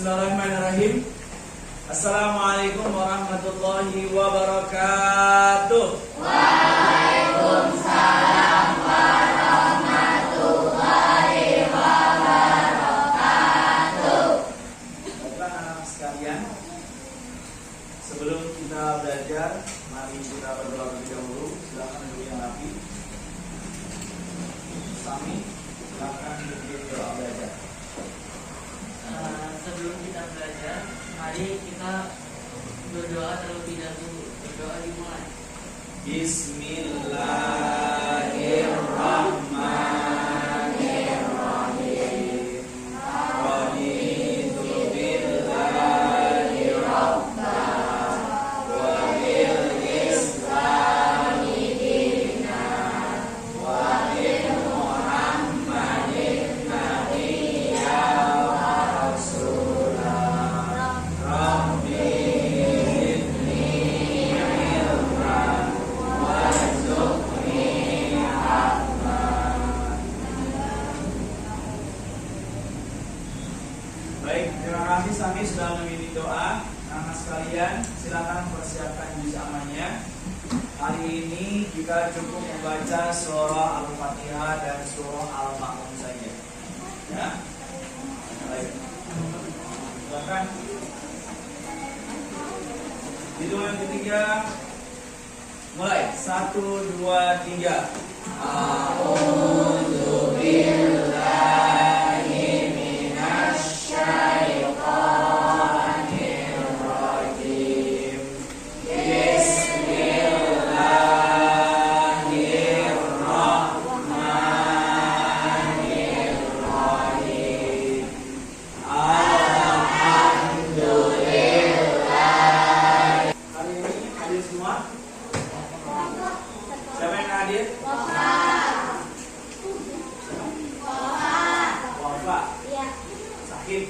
Bismillahirrahmanirrahim. Assalamualaikum warahmatullahi wabarakatuh. Waalaikumsalam warahmatullahi wabarakatuh. Baiklah anak-anak sekalian, sebelum kita belajar, mari kita berdoa terlebih dahulu. Silakan dulu yang rapi. Sami, silakan berdoa belajar. Sebelum kita belajar, mari kita berdoa terlebih dahulu. Berdoa dimulai. Bismillahirrahmanirrahim. Raditu billahi rabbah wa bil islami dinan wa bi Muhammadin nabiyya wa rasulah. Rabbi zidni ilman warzuqni rahmah. Baik, terima kasih Sami sudah memilih doa. Anak sekalian, silakan persiapkan juz amannya. Hari ini kita cukup membaca surah Al-Fatihah dan surah Al-Ma'un saja. Ya. Baik. Silakan. Hitungan ketiga. Mulai. 1, 2, 3. A'udzu billahi minasyaitonir rajim. Bismillahirrahmanirrahim. Alhamdulillah. Hari ini hadir semua? Siapa yang hadir? Wafat. Sakit.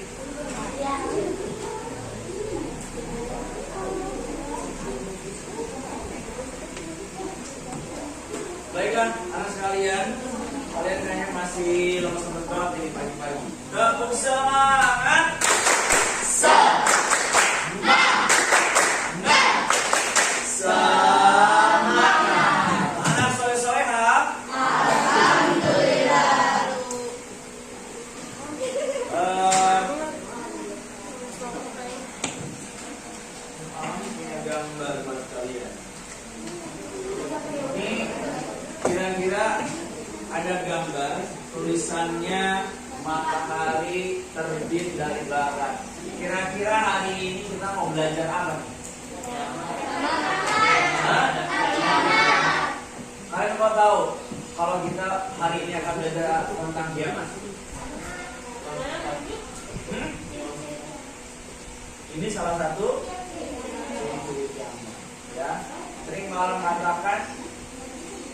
Baiklah, anak sekalian, kalian kayaknya masih lemas-lemas banget ini pagi-pagi. Tepuk semangat. Semangat. Anak soleh-soleha. Kami punya gambar buat kalian. Ini kira-kira ada gambar tulisannya matahari terbit dari barat. Kira-kira hari ini kita mau belajar apa nih? Hah? Kalian mau tahu kalau kita hari ini akan belajar tentang kiamat? Ini salah satu ya. Sering malah mengatakan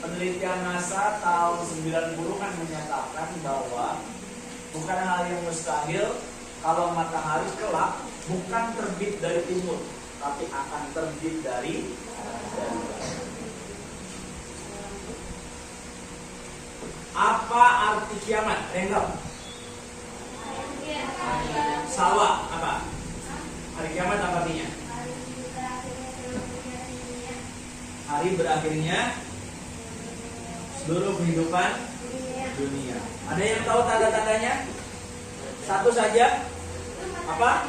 penelitian NASA tahun 90 kan menyatakan bahwa bukan hal yang mustahil kalau matahari kelak bukan terbit dari timur, tapi akan terbit dari barat. Apa arti kiamat? Enggak. Salwa apa? Hari kiamat apa artinya? Hari berakhirnya seluruh kehidupan dunia. Ada yang tahu tanda-tandanya? Satu saja. Apa?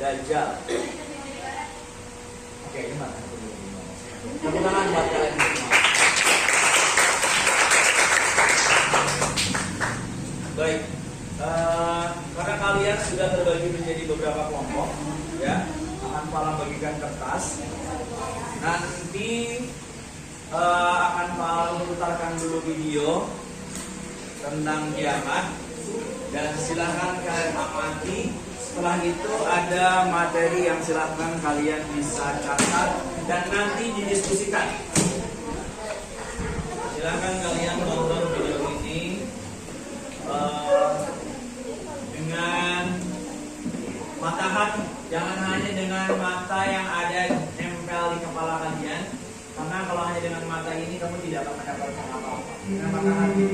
Dajjal. Oke, gimana? Tepuk tangan buat kalian semua. Baik. Karena kalian sudah terbagi menjadi beberapa kelompok, ya, akan Pala bagikan kertas. Nanti akan Pala putarkan dulu video tentang kiamat dan silahkan kalian amati. Setelah itu ada materi yang silahkan kalian bisa catat dan nanti didiskusikan. Silahkan kalian tonton video ini dengan mata hati, jangan hanya dengan mata yang ada nempel di kepala kalian, karena kalau hanya dengan mata ini kamu tidak akan mendapatkan apa-apa. Dengan mata hati.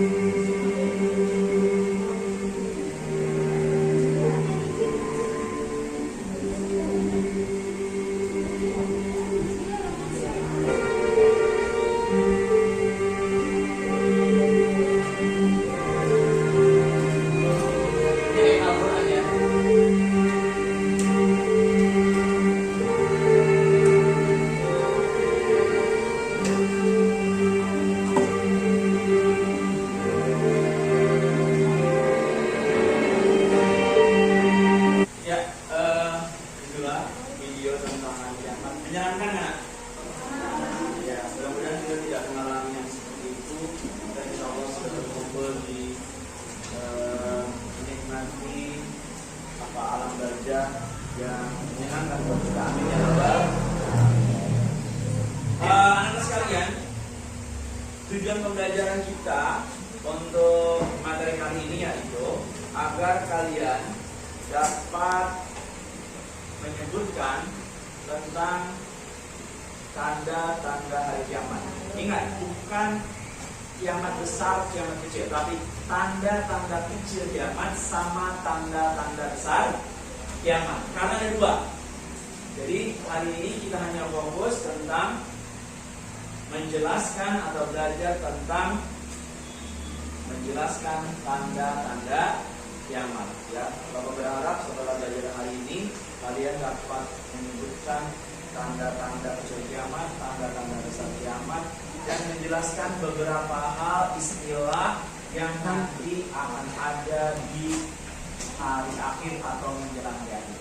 wajah yang menyenangkan buat kita. Amin ya rabbal. Anak-anak sekalian, tujuan pembelajaran kita untuk materi kali ini yaitu agar kalian dapat menyebutkan tentang tanda-tanda hari kiamat. Ingat, bukan kiamat besar, kiamat kecil, tapi tanda-tanda kecil kiamat sama tanda-tanda besar kiamat. Karena ada dua. Jadi hari ini kita hanya fokus tentang menjelaskan atau belajar tentang menjelaskan tanda-tanda kiamat. Ya, Bapak berharap setelah belajar hari ini kalian dapat menyebutkan tanda-tanda kecil kiamat, tanda-tanda besar kiamat, dan menjelaskan beberapa hal istilah yang nanti akan ada di hari akhir atau menjelang hari akhir.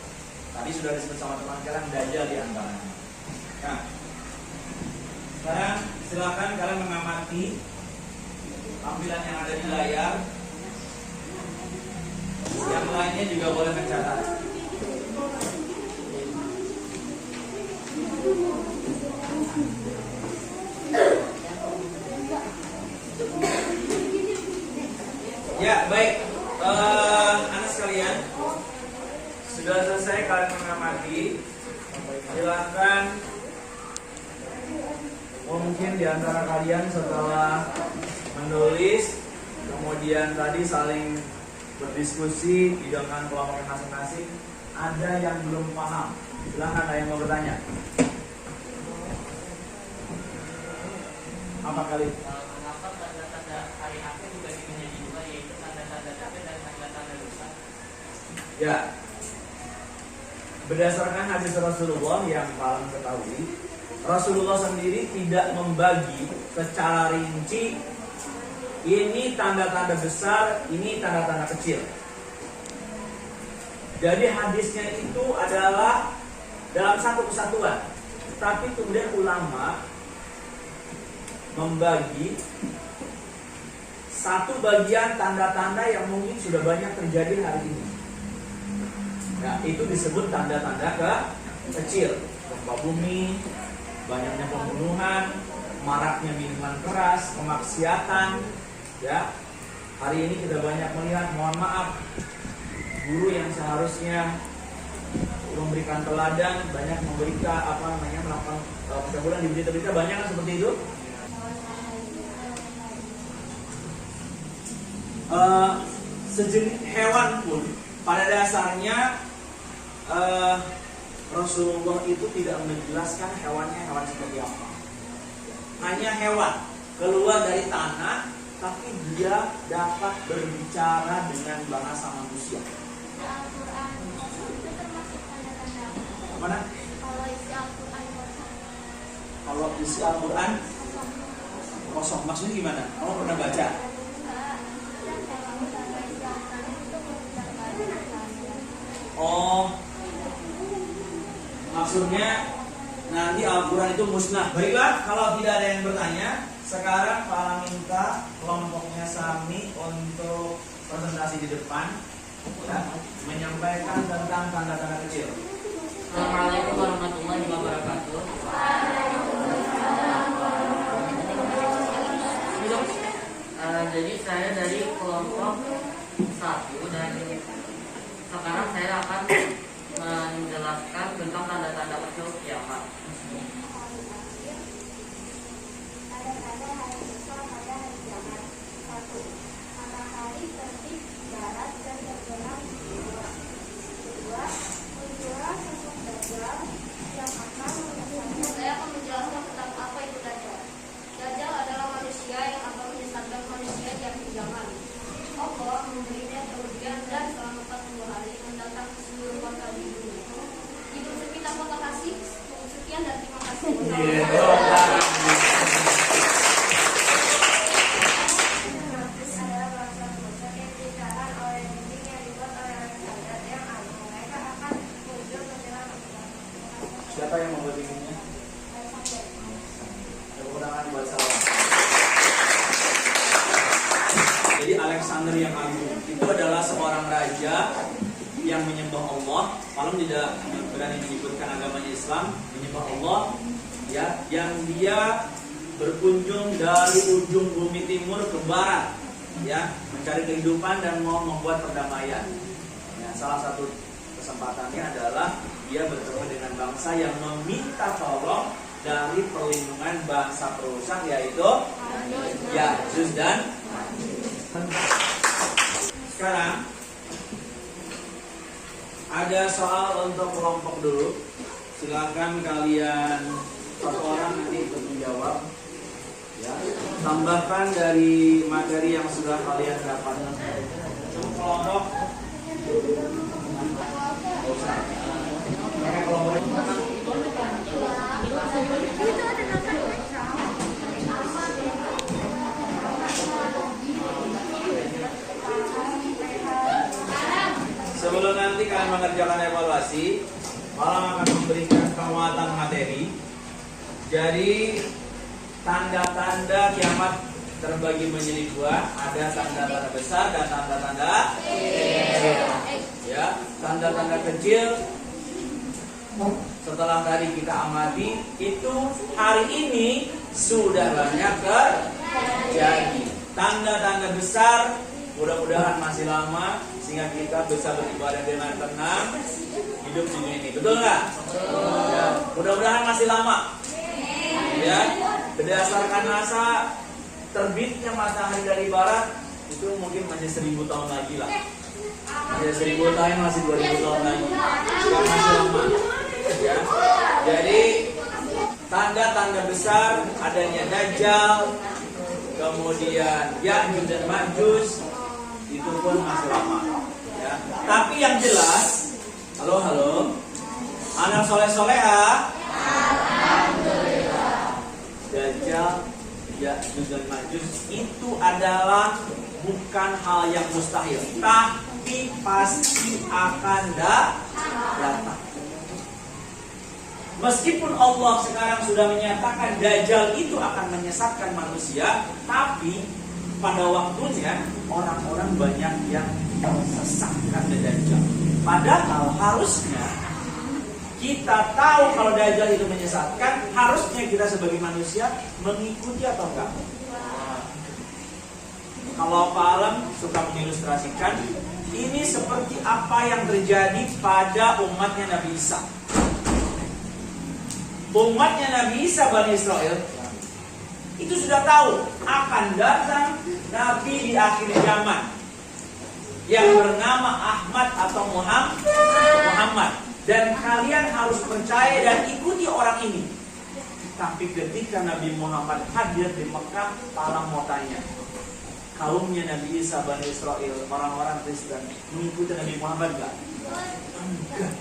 Tadi sudah disebut sama teman kalian, Dajjal di antaranya. Nah, sekarang silakan kalian mengamati tampilan yang ada di layar. Yang lainnya juga boleh mencatat. Ya, baik. Anak sekalian, sudah selesai kalian mengamati. Silakan. Mungkin di antara kalian setelah menulis, kemudian tadi saling berdiskusi dengan kelompok masing-masing, ada yang belum paham. Silakan, ada yang mau bertanya. Apa kali? Mengapa tanda-tanda hari akhir dibagi menjadi dua, yaitu tanda-tanda kecil dan tanda-tanda besar? Ya, berdasarkan hadis Rasulullah yang paling ketahui, Rasulullah sendiri tidak membagi secara rinci ini tanda-tanda besar, ini tanda-tanda kecil. Jadi hadisnya itu adalah dalam satu kesatuan. Tapi kemudian ulama membagi satu bagian tanda-tanda yang mungkin sudah banyak terjadi hari ini. Nah, itu disebut tanda-tanda kecil. Gempa bumi, banyaknya pembunuhan, maraknya minuman keras, kemaksiatan. Ya, hari ini kita banyak melihat, mohon maaf, guru yang seharusnya memberikan teladan banyak memberikan melakukan pencabulan di berita-berita, banyak kan seperti itu. Sejenis hewan pun pada dasarnya Rasulullah itu tidak menjelaskan hewannya hewan seperti apa. Hanya hewan keluar dari tanah, tapi dia dapat berbicara dengan bahasa manusia. Al-Quran itu termasuk tanda-tanda. Mana? Kalau isi Al-Quran kosong. Kalau isi Al-Quran kosong, maksudnya gimana? Kamu pernah baca? Oh, maksudnya nanti Al-Quran itu musnah. Baiklah, kalau tidak ada yang bertanya, sekarang Pak minta kelompoknya Sami untuk presentasi di depan, ya, menyampaikan tentang tanda-tanda kecil. Assalamualaikum warahmatullahi wabarakatuh. Jadi saya dari kelompok 1 dan sekarang saya akan menjelaskan tentang tanda-tanda kecil kiamat. Tanda-tanda hari besar pada hari kiamat. 1. Matahari terbit barat dan terbenam di timur. 2. Muncullah sosok Dajjal yang akan menyesatkan. Saya akan menjelaskan tentang apa itu Dajjal. Dajjal adalah manusia yang akan menyesatkan manusia di akhir zaman. Allah memberinya kerugian dan selama 40 hari mendatang ke seluruh kota di dunia. Hidup kita kota kasih. Sekian dan terima kasih. Siapa yang membuat bingungnya? Tepuk tangan buat saya. Jadi Alexander yang Agung itu adalah seorang raja yang menyembah Allah malam tidak berani menyebutkan agamanya Islam, menyembah Allah, ya, yang dia berkunjung dari ujung bumi timur ke barat, ya, mencari kehidupan dan mau membuat perdamaian. Ya, salah satu kesempatannya adalah dia bertemu dengan bangsa yang meminta tolong dari perlindungan bangsa perusak, yaitu Ya'juj dan sekarang ada soal untuk kelompok dulu. Silakan kalian satu orang nanti ikut menjawab. Ya, tambahkan dari materi yang sudah kalian dapatkan. Kelompok. Sebelum nanti kalian mengerjakan evaluasi, malam akan memberikan penguatan materi. Jadi tanda-tanda kiamat terbagi menjadi dua, ada tanda-tanda besar dan tanda-tanda kecil. Ya, tanda-tanda kecil setelah tadi kita amati itu hari ini sudah banyak terjadi. Tanda-tanda besar mudah-mudahan masih lama sehingga kita bisa beribadah dengan tenang hidup di dunia ini. Betul nggak? Ya, mudah-mudahan masih lama. Ya, berdasarkan masa terbitnya matahari dari barat itu mungkin masih 1000 tahun lagi lah. Masih 1000 tahun, masih 2000 tahun lagi. Masih lama. Ya. Jadi tanda-tanda besar adanya Dajjal, kemudian Ya'juj dan Ma'juj itu pun masih lama. Ya. Tapi yang jelas, halo, anak soleh-soleha, Dajjal, Ya'juj dan Ma'juj itu adalah bukan hal yang mustahil, tapi pasti akan datang. Meskipun Allah sekarang sudah menyatakan Dajjal itu akan menyesatkan manusia, tapi pada waktunya orang-orang banyak yang tersesatkan Dajjal. Padahal harusnya kita tahu kalau Dajjal itu menyesatkan, harusnya kita sebagai manusia mengikuti atau enggak? Kalau Pak Alam suka mengilustrasikan, ini seperti apa yang terjadi pada umatnya Nabi Isa. Umatnya Nabi Isa Bani Israel itu sudah tahu akan datang Nabi di akhir zaman yang bernama Ahmad atau Muhammad. Dan kalian harus percaya dan ikuti orang ini. Tapi ketika Nabi Muhammad hadir di Mekah, Palang mau tanya, kaumnya Nabi Isa Bani Israel, orang-orang Kristen, mengikuti Nabi Muhammad enggak? Enggak.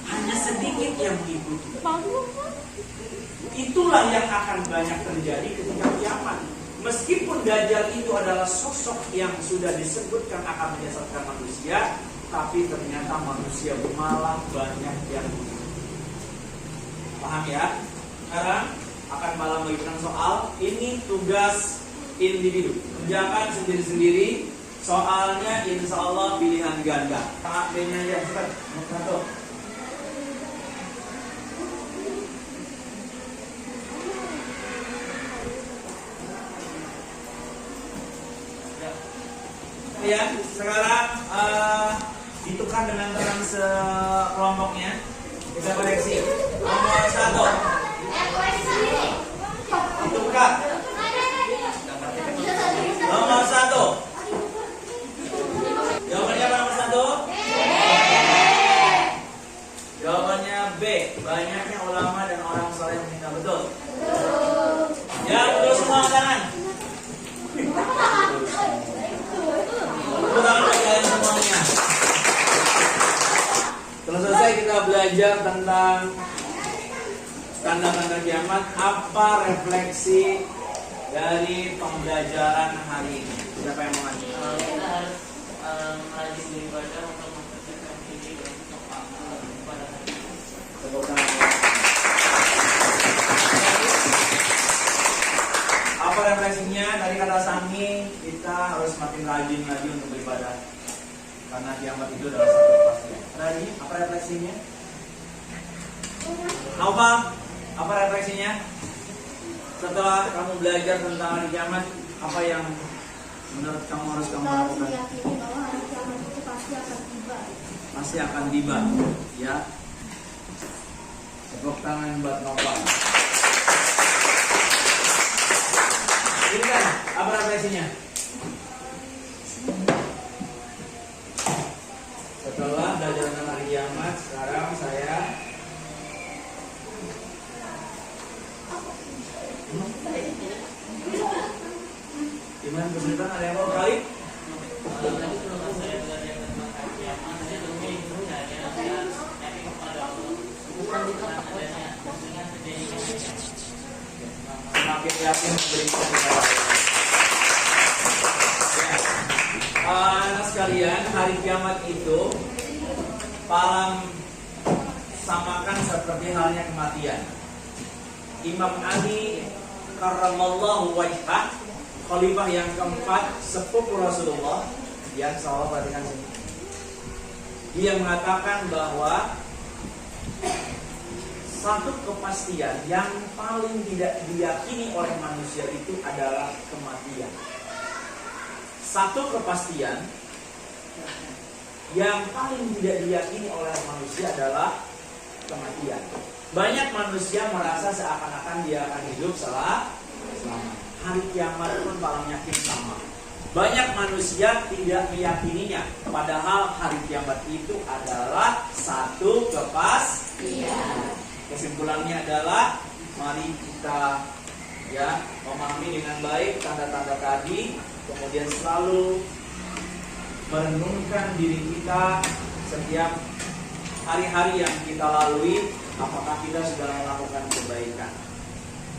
Hanya sedikit yang mengikuti. Itulah yang akan banyak terjadi ketika kiamat. Meskipun Dajjal itu adalah sosok yang sudah disebutkan akan menyesatkan manusia, tapi ternyata manusia malah banyak yang paham ya? Sekarang akan malah memberikan soal. Ini tugas individu. Kerjakan sendiri-sendiri. Soalnya insya Allah pilihan ganda. B-nya ya, cepat. Satu. Ya, sekarang ditukar dengan teman sekelompoknya. Kita koreksi. Nomor 1. Ditukar. Nomor 1. Jawabannya apa nomor 1? Jawabannya B. Banyaknya ulama dan orang soleh yang meminta. Betul? Ya, betul semua tangan. Kalian semuanya. Setelah selesai kita belajar tentang tanda-tanda kiamat, apa refleksi dari pembelajaran hari ini? Siapa yang mau ngaji? Kita harus rajin beribadah untuk mempersiapkan diri untuk pada hari ini. Apa refleksinya? Dari kata Sami, kita harus makin rajin lagi untuk beribadah, karena kiamat itu adalah satu kepastian. Rani, apa refleksinya? Apa refleksinya? Setelah kamu belajar tentang hari kiamat, apa yang menurut kamu harus kamu Kita harus lakukan? meyakini bahwa hari kiamat itu pasti akan tiba. Pasti akan tiba, ya. Tepuk tangan buat Nopal. Ini kan, apa refleksinya? Setelah belajar tentang hari kiamat, sekarang saya gimana kesulitan, ada yang mau kali? Tadi sebelum saya belajar tentang hari kiamat, saya tentunya itu hanya yakin kepada Allah. Bukan adanya dengan terjadinya hari kiamat. Semakin yakin berikan kepada Allah. Anak sekalian, hari kiamat itu paling samakan seperti halnya kematian. Imam Ali karramallahu wajhah, khalifah yang keempat, sepupu Rasulullah, yang selalu perhatikan sini. Dia mengatakan bahwa satu kepastian yang paling tidak diyakini oleh manusia itu adalah kematian. Satu kepastian yang paling tidak diyakini oleh manusia adalah kematian. Banyak manusia merasa seakan-akan dia akan hidup selamanya. Hari kiamat pun paling yakin sama. Banyak manusia tidak meyakininya, padahal hari kiamat itu adalah satu kepastian. Kesimpulannya adalah mari kita memahami dengan baik tanda-tanda tadi, kemudian selalu merenungkan diri kita setiap hari-hari yang kita lalui, apakah kita sudah melakukan kebaikan.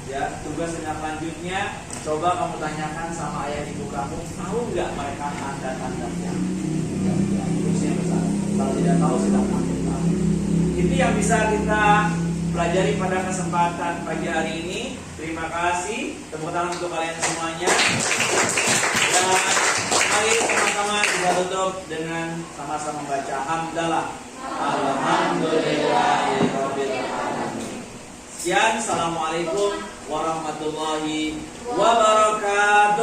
Ya, tugas selanjutnya, coba kamu tanyakan sama ayah ibu kamu, tahu nggak mereka tanda-tandanya? Tugasnya besar. Kalau tidak tahu, silakan tahu. Itu yang bisa kita pelajari pada kesempatan pagi hari ini. Terima kasih. Tepuk tangan untuk kalian semuanya. Dan mari sama-sama kita tutup dengan sama-sama baca hamdalah. Alhamdulillahirabbil alamin. Sekian, assalamualaikum warahmatullahi wabarakatuh.